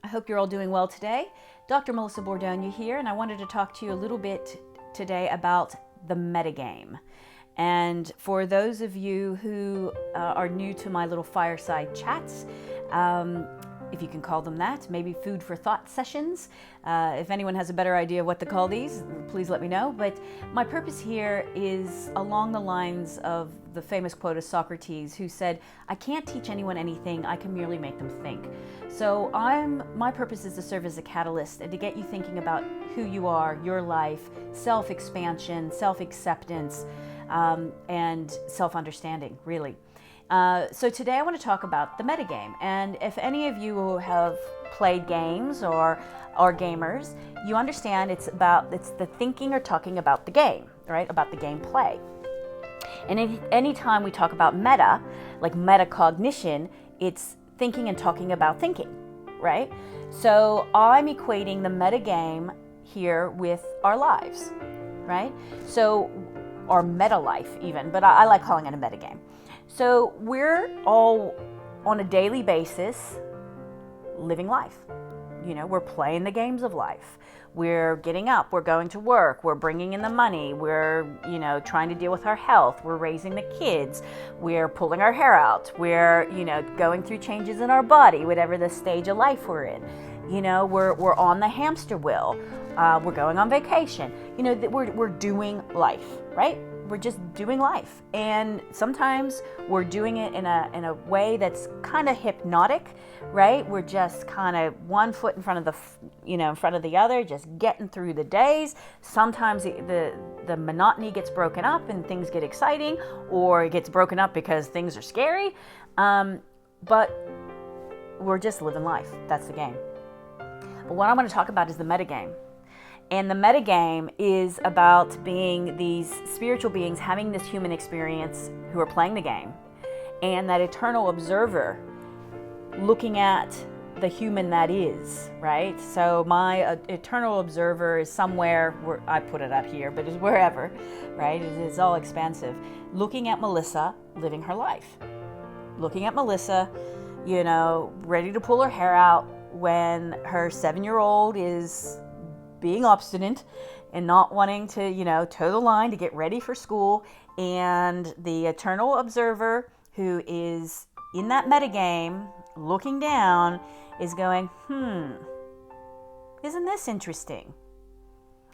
I hope you're all doing well today. Dr. Melissa Bordogna here, and I wanted to talk to you a little bit today about the metagame. And for those of you who are new to my little fireside chats, if you can call them that, maybe food for thought sessions. If anyone has a better idea of what to call these, please let me know. But my purpose here is along the lines of the famous quote of Socrates, who said, "I can't teach anyone anything, I can merely make them think." So my purpose is to serve as a catalyst and to get you thinking about who you are, your life, self-expansion, self-acceptance, and self-understanding, really. So today I want to talk about the metagame. And if any of you have played games or are gamers, you understand it's the thinking or talking about the game, right? About the gameplay. And any time we talk about meta, like metacognition, it's thinking and talking about thinking, right? So I'm equating the metagame here with our lives, right? So our meta life even, but I like calling it a metagame. So we're all on a daily basis living life. You know, we're playing the games of life. We're getting up, we're going to work, we're bringing in the money, we're, trying to deal with our health, we're raising the kids, we're pulling our hair out, we're, going through changes in our body, whatever the stage of life we're in. We're on the hamster wheel, we're going on vacation. We're doing life, right? We're just doing life, and sometimes we're doing it in a way that's kind of hypnotic, right? We're just kind of one foot in front of the other, just getting through the days. Sometimes the monotony gets broken up and things get exciting, or it gets broken up because things are scary. But we're just living life. That's the game. But what I want to talk about is the metagame. And the metagame is about being these spiritual beings having this human experience who are playing the game, and that eternal observer looking at the human that is, right? So my eternal observer is somewhere where I put it up here, but it's wherever, right? It's all expansive. Looking at Melissa living her life. Looking at Melissa, ready to pull her hair out when her 7-year-old is being obstinate and not wanting to, toe the line to get ready for school. And the eternal observer who is in that metagame looking down is going, isn't this interesting?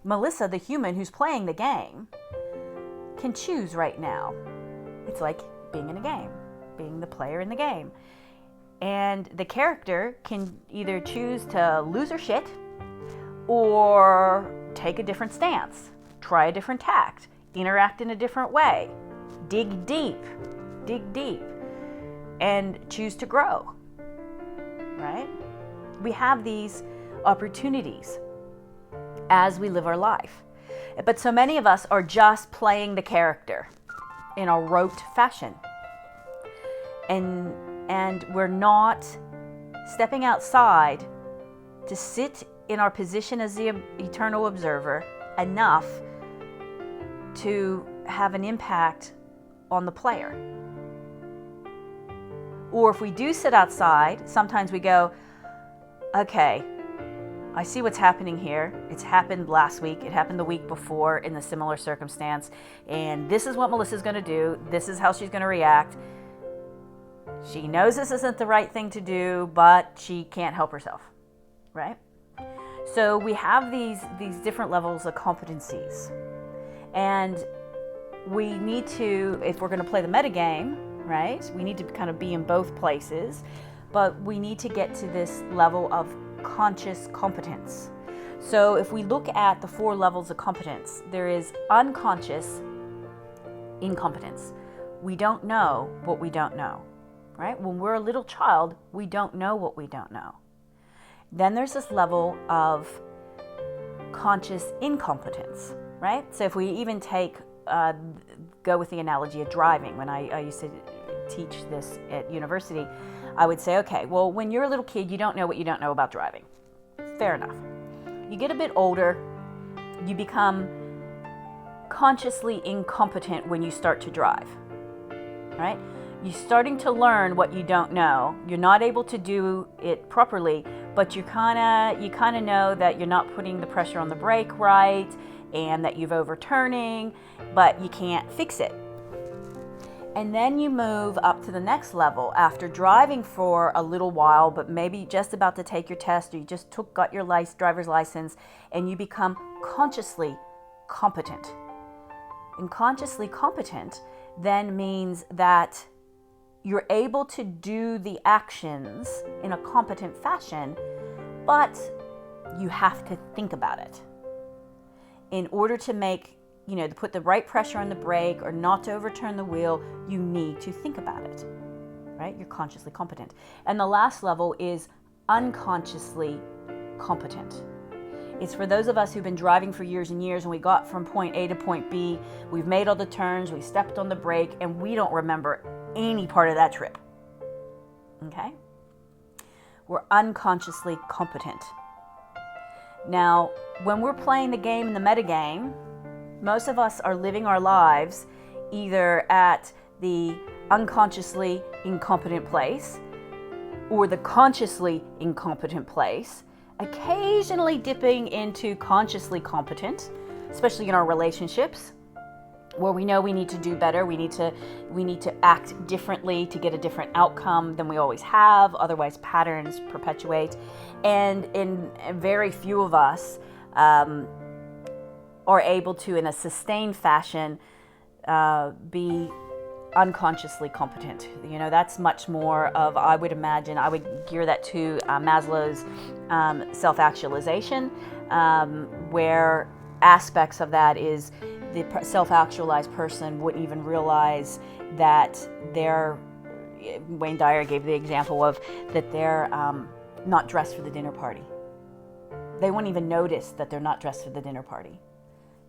Melissa, the human who's playing the game, can choose right now. It's like being in a game, being the player in the game. And the character can either choose to lose her shit or take a different stance, try a different tact, interact in a different way, dig deep, and choose to grow, right? We have these opportunities as we live our life. But so many of us are just playing the character in a rote fashion. And we're not stepping outside to sit in our position as the eternal observer enough to have an impact on the player. Or if we do sit outside, sometimes we go, okay, I see what's happening here. It's happened last week. It happened the week before in a similar circumstance. And this is what Melissa's going to do. This is how she's going to react. She knows this isn't the right thing to do, but she can't help herself, right? So we have these different levels of competencies, and we need to, if we're going to play the metagame, right, we need to kind of be in both places, but we need to get to this level of conscious competence. So if we look at the 4 levels of competence, there is unconscious incompetence. We don't know what we don't know, right? When we're a little child, we don't know what we don't know. Then there's this level of conscious incompetence, right? So if we even go with the analogy of driving, when I used to teach this at university, I would say, okay, well, when you're a little kid, you don't know what you don't know about driving. Fair enough. You get a bit older, you become consciously incompetent when you start to drive, right? You're starting to learn what you don't know. You're not able to do it properly, but you kind of know that you're not putting the pressure on the brake right and that you've overturning, but you can't fix it. And then you move up to the next level after driving for a little while, but maybe just about to take your test, or you just got your driver's license, and you become consciously competent. And consciously competent then means that you're able to do the actions in a competent fashion, but you have to think about it. In order to make, to put the right pressure on the brake or not to overturn the wheel, you need to think about it, right? You're consciously competent. And the last level is unconsciously competent. It's for those of us who've been driving for years and years, and we got from point A to point B, we've made all the turns, we stepped on the brake, and we don't remember any part of that trip. Okay? We're unconsciously competent. Now, when we're playing the game in the metagame, most of us are living our lives either at the unconsciously incompetent place or the consciously incompetent place, occasionally dipping into consciously competent, especially in our relationships, where we know we need to do better, we need to act differently to get a different outcome than we always have, otherwise patterns perpetuate. And very few of us are able to, in a sustained fashion, be unconsciously competent. That's much more of, I would imagine, I would gear that to Maslow's self-actualization, where aspects of that is the self-actualized person wouldn't even realize that Wayne Dyer gave the example of that they're not dressed for the dinner party. They won't even notice that they're not dressed for the dinner party,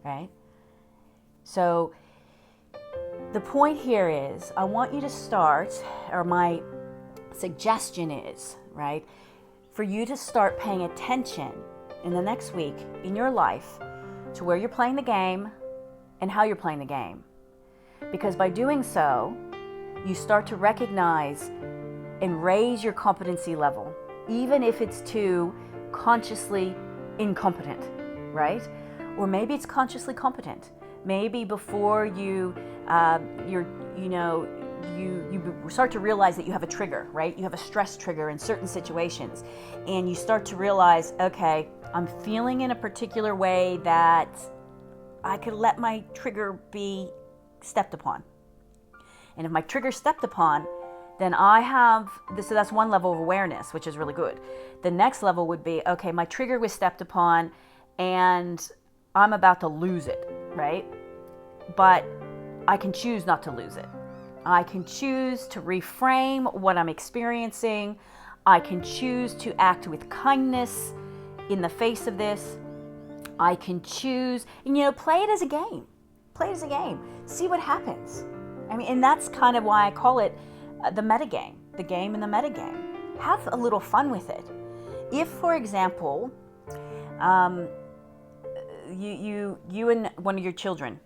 right? So the point here is, I want you to start, or my suggestion is, right, for you to start paying attention in the next week in your life to where you're playing the game and how you're playing the game. Because by doing so, you start to recognize and raise your competency level, even if it's to consciously incompetent, right? Or maybe it's consciously competent. Maybe before you start to realize that you have a trigger, right? You have a stress trigger in certain situations, and you start to realize, okay, I'm feeling in a particular way that I could let my trigger be stepped upon. And if my trigger stepped upon, then I have this. So that's one level of awareness, which is really good. The next level would be, okay, my trigger was stepped upon and I'm about to lose it, right? But I can choose not to lose it. I can choose to reframe what I'm experiencing. I can choose to act with kindness in the face of this. I can choose, and play it as a game. Play it as a game. See what happens. And that's kind of why I call it the metagame, the game in the metagame. Have a little fun with it. If, for example, you and one of your children,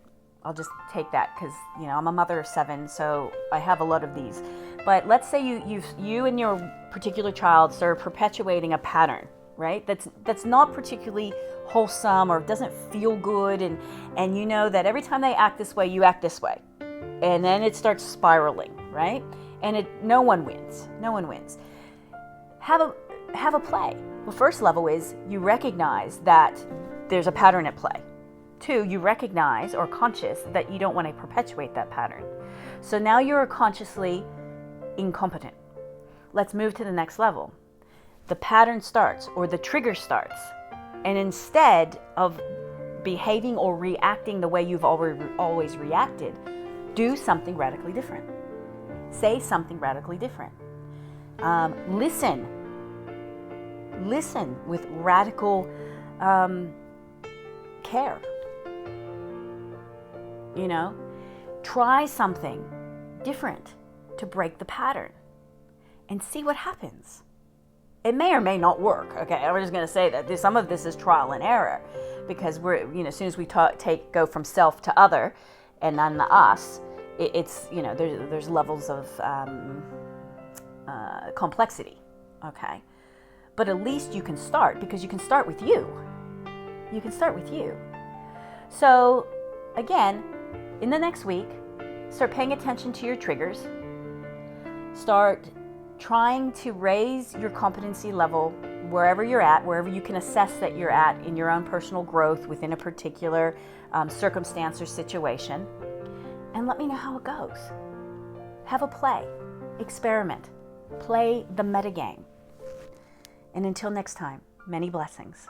I'll just take that because I'm a mother of 7, so I have a lot of these. But let's say you and your particular child start perpetuating a pattern, right? That's not particularly wholesome or doesn't feel good, and you know that every time they act this way, you act this way, and then it starts spiraling, right? And no one wins. No one wins. Have a play. Well, first level is you recognize that there's a pattern at play. 2, you recognize or conscious that you don't want to perpetuate that pattern. So now you're consciously incompetent. Let's move to the next level. The pattern starts, or the trigger starts. And instead of behaving or reacting the way you've always reacted, do something radically different. Say something radically different. Listen with radical care. Try something different to break the pattern and see what happens. It may or may not work. Okay, I'm just going to say that some of this is trial and error, because we're, as soon as we go from self to other and then the us, it's, you know, there's levels of complexity, okay? But at least you can start, because you can start with you. You can start with you. So again, in the next week, start paying attention to your triggers. Start trying to raise your competency level wherever you're at, wherever you can assess that you're at in your own personal growth within a particular circumstance or situation. And let me know how it goes. Have a play. Experiment. Play the metagame. And until next time, many blessings.